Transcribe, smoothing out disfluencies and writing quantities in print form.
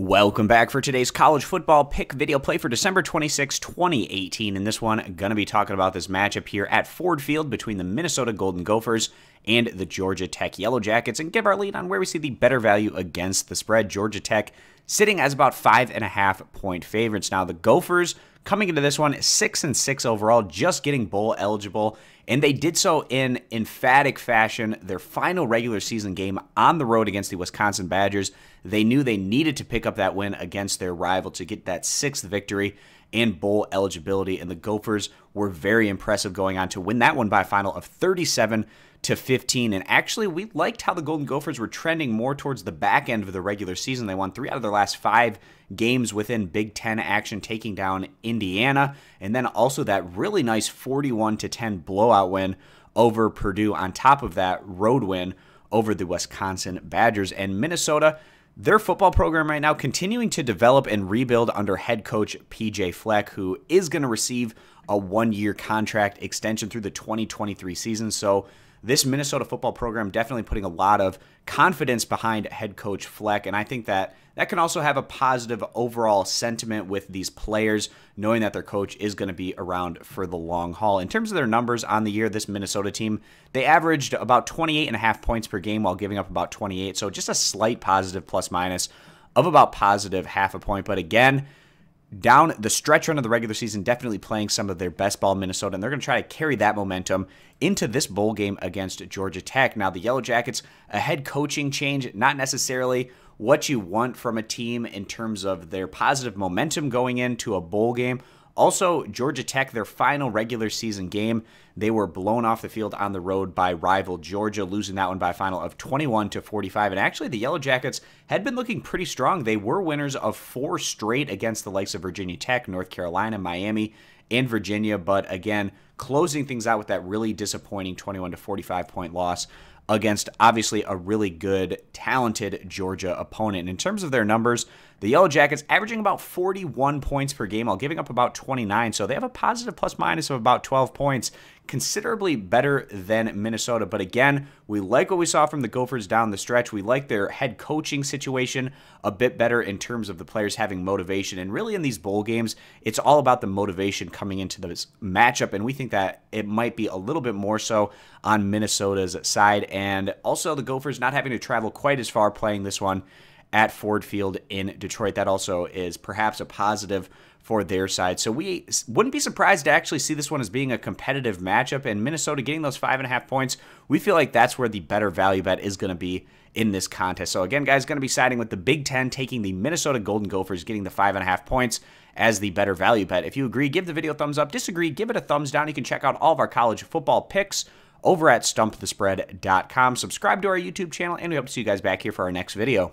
Welcome back for today's college football pick video play for December 26, 2018. In this one, going to be talking about this matchup here at Ford Field between the Minnesota Golden Gophers and the Georgia Tech Yellow Jackets, and give our lead on where we see the better value against the spread. Georgia Tech sitting as about 5.5-point favorites. Now, the Gophers coming into this one 6-6 overall, just getting bowl eligible, and they did so in emphatic fashion. Their final regular season game on the road against the Wisconsin Badgers, they knew they needed to pick up that win against their rival to get that sixth victory and bowl eligibility, and the Gophers were very impressive going on to win that one by a final of 37-15. And actually, we liked how the Golden Gophers were trending more towards the back end of the regular season. They won 3 out of their last 5 games within Big Ten action, taking down Indiana, and then also that really nice 41-10 blowout win over Purdue on top of that road win over the Wisconsin Badgers. And Minnesota, their football program right now continuing to develop and rebuild under head coach PJ Fleck, who is going to receive a 1-year contract extension through the 2023 season. So this Minnesota football program definitely putting a lot of confidence behind head coach Fleck, and I think that can also have a positive overall sentiment with these players, knowing that their coach is going to be around for the long haul. In terms of their numbers on the year, this Minnesota team, they averaged about 28.5 points per game while giving up about 28, so just a slight positive plus-minus of about positive half a point. But again, down the stretch run of the regular season, definitely playing some of their best ball in Minnesota, and they're going to try to carry that momentum into this bowl game against Georgia Tech. Now, the Yellow Jackets, a head coaching change, not necessarily what you want from a team in terms of their positive momentum going into a bowl game. Also, Georgia Tech, their final regular season game, they were blown off the field on the road by rival Georgia, losing that one by a final of 21-45. And actually, the Yellow Jackets had been looking pretty strong. They were winners of 4 straight against the likes of Virginia Tech, North Carolina, Miami, and Virginia. But again, closing things out with that really disappointing 21-45 point loss against obviously a really good, talented Georgia opponent. And in terms of their numbers, the Yellow Jackets averaging about 41 points per game while giving up about 29. So they have a positive plus-minus of about 12 points, considerably better than Minnesota. But again, we like what we saw from the Gophers down the stretch. We like their head coaching situation a bit better in terms of the players having motivation. And really in these bowl games, it's all about the motivation coming into this matchup. And we think that it might be a little bit more so on Minnesota's side. And also the Gophers not having to travel quite as far playing this one at Ford Field in Detroit. That also is perhaps a positive for their side. So we wouldn't be surprised to actually see this one as being a competitive matchup, and Minnesota getting those 5.5 points. We feel like that's where the better value bet is going to be in this contest. So again, guys, going to be siding with the Big Ten, taking the Minnesota Golden Gophers, getting the 5.5 points as the better value bet. If you agree, give the video a thumbs up. Disagree, give it a thumbs down. You can check out all of our college football picks over at stumpthespread.com. Subscribe to our YouTube channel, and we hope to see you guys back here for our next video.